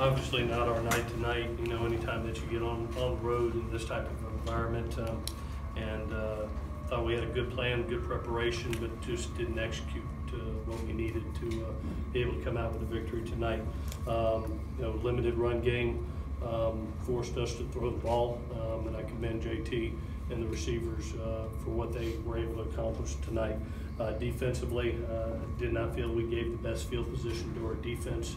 Obviously not our night tonight. You know, anytime that you get on the road in this type of environment, thought we had a good plan, good preparation, but just didn't execute what we needed to be able to come out with a victory tonight. You know, limited run game forced us to throw the ball, and I commend JT and the receivers for what they were able to accomplish tonight. Defensively, did not feel we gave the best field position to our defense,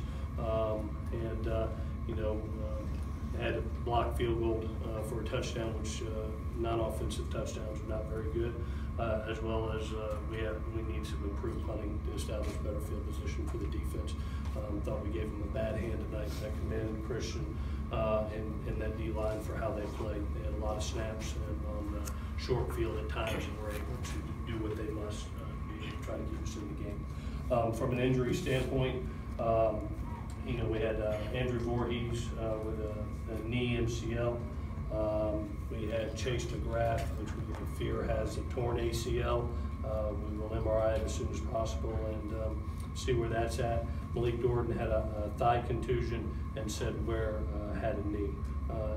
you know, had a blocked field goal for a touchdown, which non-offensive touchdowns are not very good, as well as we need some improved punting to establish better field position for the defense. Thought we gave them a bad hand tonight. I commend Christian and that D-line for how they played. They had a lot of snaps and on short field at times and were able to do what they must to try to keep us in the game. From an injury standpoint, you know, we had Andrew Voorhees with a knee MCL. We had Chase DeGraff, which we fear has a torn ACL. We will MRI it as soon as possible and see where that's at. Malik Jordan had a thigh contusion and said Ware had a knee.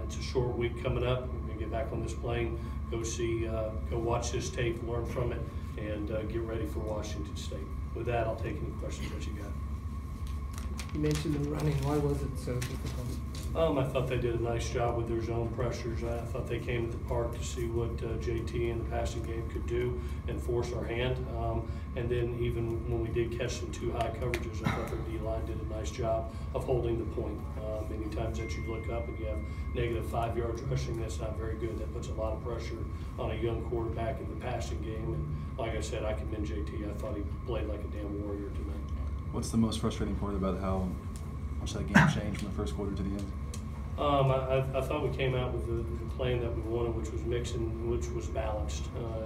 It's a short week coming up. We're going to get back on this plane, go watch this tape, learn from it, and get ready for Washington State. With that, I'll take any questions that you got. You mentioned the running. Why was it so difficult? I thought they did a nice job with their zone pressures. I thought they came to the park to see what JT and the passing game could do and force our hand. And then even when we did catch some too high coverages, I thought their D-line did a nice job of holding the point. Many times that you look up and you have negative 5 yards rushing, that's not very good. That puts a lot of pressure on a young quarterback in the passing game. And like I said, I commend JT. I thought he played like a damn warrior tonight. What's the most frustrating part about how much that game changed from the first quarter to the end? I thought we came out with the plan that we wanted, which was mixing, which was balanced.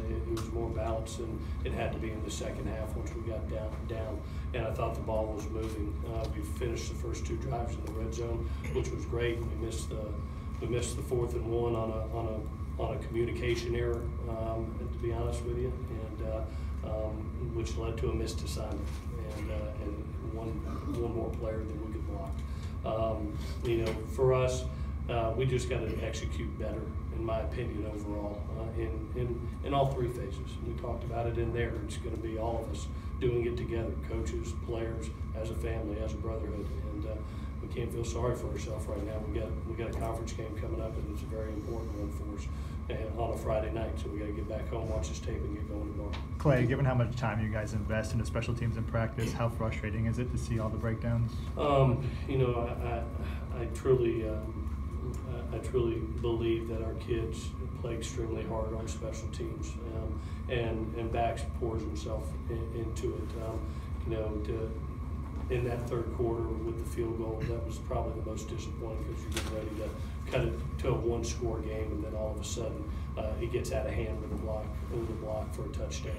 It was more balanced than it had to be in the second half once we got down. And I thought the ball was moving. We finished the first 2 drives in the red zone, which was great. We missed the 4th and 1 on a communication error, to be honest with you, and which led to a missed assignment and one more player than we could block. You know, for us, we just got to execute better, in my opinion, overall, in all 3 phases. We talked about it in there. It's going to be all of us doing it together, coaches, players, as a family, as a brotherhood, and we can't feel sorry for ourselves right now. We got a conference game coming up, and it's a very important one for us, and on a Friday night. So we got to get back home, watch this tape, and get going tomorrow. Clay, given how much time you guys invest into special teams in practice, how frustrating is it to see all the breakdowns? You know, I truly believe that our kids play extremely hard on special teams, and Bax pours himself into it. You know, in that 3rd quarter with the field goal, that was probably the most disappointing because you're getting ready to cut it to a 1-score game, and then all of a sudden it gets out of hand with a block for a touchdown.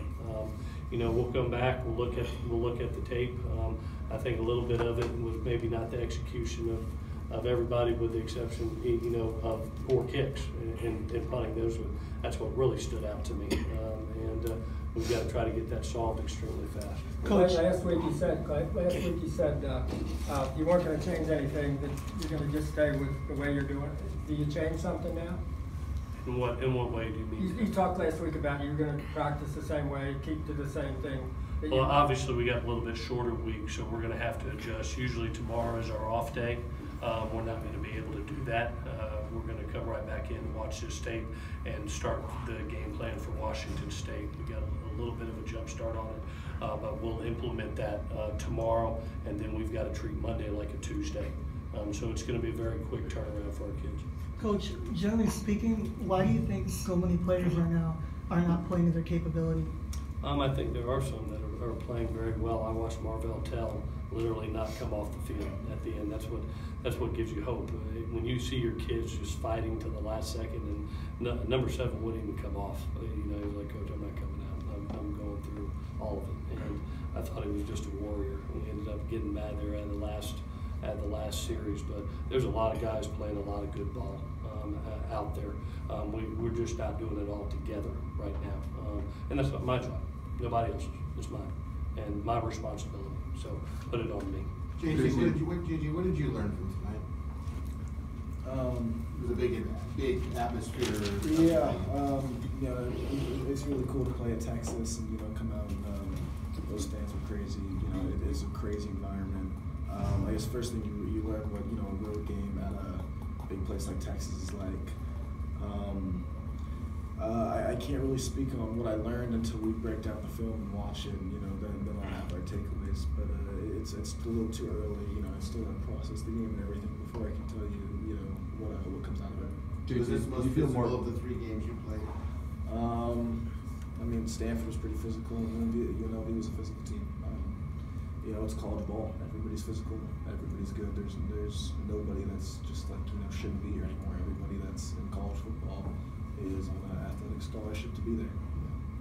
You know, we'll come back. We'll look at the tape. I think a little bit of it was maybe not the execution of everybody, with the exception, you know, of poor kicks and punting. That's what really stood out to me, and we've got to try to get that solved extremely fast. Coach, last week you said you weren't going to change anything, that you're going to just stay with the way you're doing it. Do you change something now? In what way do you mean? You talked last week about you're going to practice the same way, keep to the same thing. Well, obviously we got a little bit shorter week, so we're going to have to adjust. Usually tomorrow is our off day. We're not going to be able to do that. We're going to come right back in, watch this tape, and start the game plan for Washington State. We got a little bit of a jump start on it, but we'll implement that tomorrow, and then we've got to treat Monday like a Tuesday. So it's going to be a very quick turnaround for our kids. Coach, generally speaking, why do you think so many players right now are not playing to their capability? I think there are some that are playing very well. I watched Marvell Tell literally not come off the field at the end. That's what gives you hope. When you see your kids just fighting to the last second, and number 7 wouldn't even come off. You know, he's like, Coach, I'm not coming out. I'm going through all of it. And I thought he was just a warrior. We ended up getting mad there at the last series, but there's a lot of guys playing a lot of good ball out there. We're just not doing it all together right now, and that's not my job. Nobody else's. It's mine and my responsibility. So put it on me. JJ, what did you learn from tonight? It was a big atmosphere. Yeah, you know, it's really cool to play at Texas and, you know, come out and those fans were crazy. You know, it is a crazy environment. I guess first thing you learn what, you know, a road game at a big place like Texas is like. I can't really speak on what I learned until we break down the film and watch it, and, you know, then I'll have our takeaways. But it's a little too early, you know. I still got to process the game and everything before I can tell you, you know, what comes out of it. Was this the most physical of the 3 games you played? I mean, Stanford was pretty physical, and UNLV was a physical team. You know, it's college ball. Everybody's physical. Everybody's good. There's nobody that's just like, you know, shouldn't be here anymore. Everybody that's in college football is on an athletic scholarship to be there.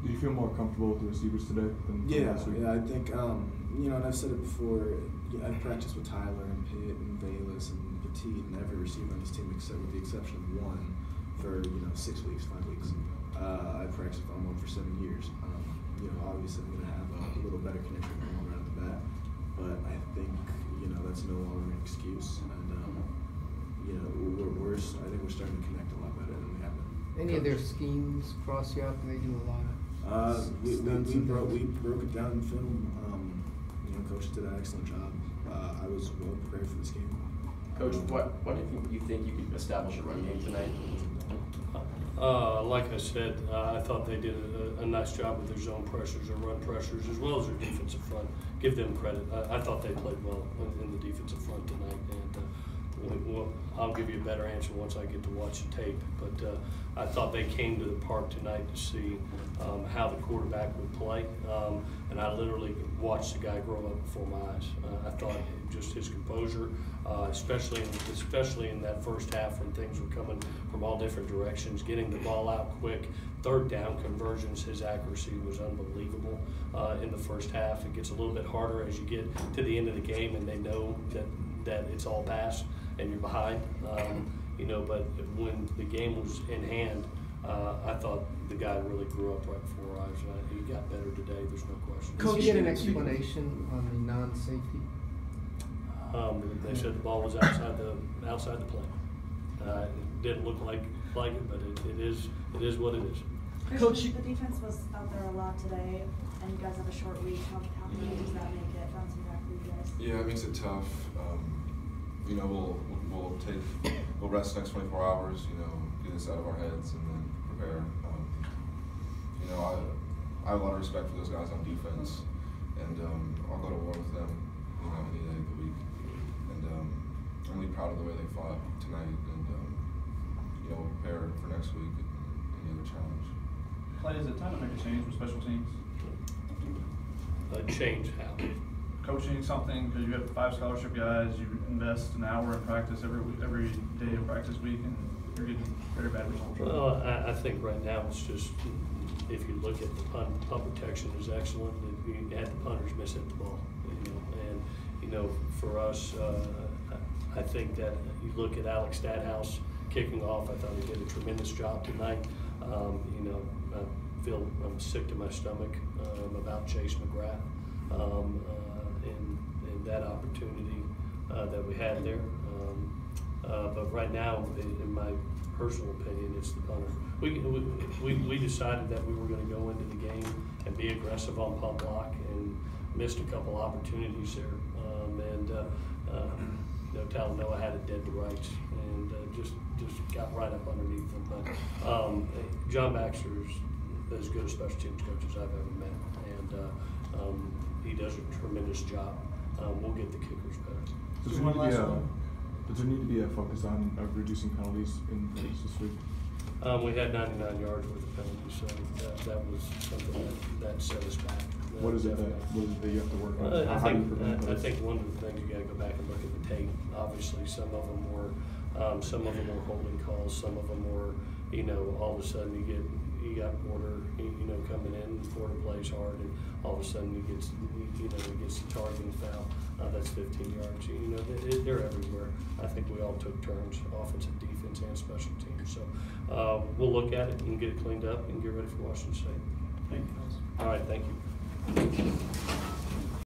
Do you feel more comfortable with the receivers today than last week? Yeah, I think, you know, and I've said it before, I've practiced with Tyler and Pitt and Bayless and Petit and every receiver on this team except with the exception of one for, you know, 6 weeks, 5 weeks. I practiced with them for 7 years. You know, obviously I'm going to have a little better connection with them right off the bat, but I think, you know, that's no longer an excuse. And, you know, I think we're starting to connect a lot better than we have been. Any of their schemes cross you out? They do a lot of we broke it down in film. You know, Coach did an excellent job. I was well prepared for this game. Coach, what do you think you could establish a run game tonight? Like I said, I thought they did a nice job with their zone pressures, their run pressures, as well as their defensive front. Give them credit. I thought they played well in the defensive front tonight, and well, I'll give you a better answer once I get to watch the tape. But I thought they came to the park tonight to see how the quarterback would play, and I literally watched the guy grow up before my eyes. I thought just his composure, especially in that first half when things were coming from all different directions, getting the ball out quick, 3rd down conversions, his accuracy was unbelievable in the first half. It gets a little bit harder as you get to the end of the game and they know that it's all pass and you're behind. You know, but when the game was in hand, I thought the guy really grew up right before our eyes. He got better today, there's no question. Did you get an explanation on the non-safety? They said the ball was outside the play. It didn't look like it, but it is what it is. Coach, the defense was out there a lot today, and you guys have a short week. How many does that make it bouncing back for you guys? Yeah, it makes it tough. You know, we'll rest the next 24 hours. You know, get this out of our heads and then prepare. You know, I have a lot of respect for those guys on defense, and I'll go to war with them. You know, any day of the week, and I'm really proud of the way they fought tonight, and you know, we'll prepare for next week and any other challenge. Clay, is it time to make a change with special teams? Change how? Coaching something, because you have 5 scholarship guys, you invest an hour in practice every day of practice week, and you're getting very bad results. Well, I think right now it's just, if you look at the punt protection is excellent. You had the punters miss at the ball, you know, and you know, for us, I think that you look at Alex Stadhouse kicking off. I thought he did a tremendous job tonight. You know, I'm sick to my stomach about Chase McGrath in that opportunity that we had there. But right now, in my personal opinion, it's the punter. We decided that we were going to go into the game and be aggressive on punt block, and missed a couple opportunities there. You know, Talanoa had it dead to rights, and just got right up underneath them. But John Baxter's as good a special teams coach as I've ever met, and he does a tremendous job. We'll get the kickers better. Does there need to be a focus on reducing penalties in this week? We had 99 yards worth of penalties, so that was something that set us back. What is it that you have to work on? I think one of the things you got to go back and look at the tape. Obviously, some of them were holding calls. Some of them were, you know, all of a sudden you got Porter, you know, coming in. Porter plays hard, and all of a sudden he gets the targeting foul. That's 15 yards. You know, they're everywhere. I think we all took turns, offensive, defense, and special teams. So we'll look at it and get it cleaned up and get ready for Washington State. Thank you, guys. All right, thank you.